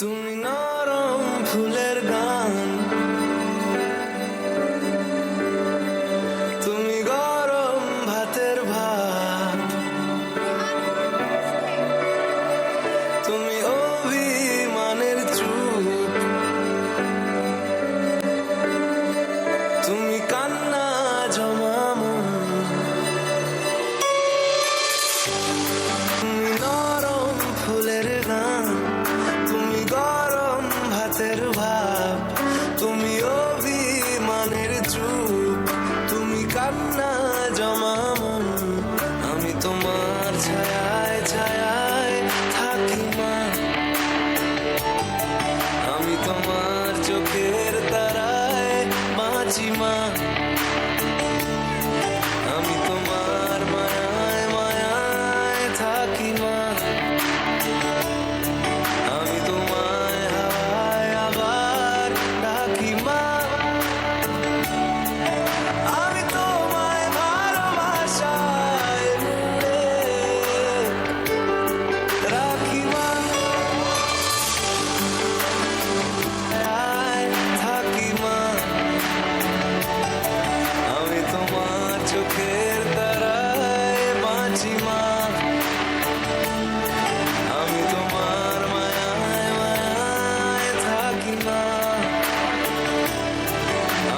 তুমি নরম ফুলের গান, তুমি গরম ভাতের ভাত, তুমি অভিমানের চুপ, তুমি কান্না জমা মন, তুমি নরম ফুলের গান, তুমি গরম ভাতের ভাত, তুমি অভিমানের চুপ, তুমি কান্না জমা মন। আমি তোমার ছায়ায় ছায়ায় থাকি মা, আমি তোমার চোখের তারায় বাঁচি মা, আমি তোমার মায়ায় মায়ায় থাকি মা, আমি তোমায় হাওয়ায় আবার ডাকি মা, আমি তোমায় ভালোবাসায় মুড়ে রাখি মা, থাকি মা, আমি তোমার চোখের তারায় বাঁচি মা।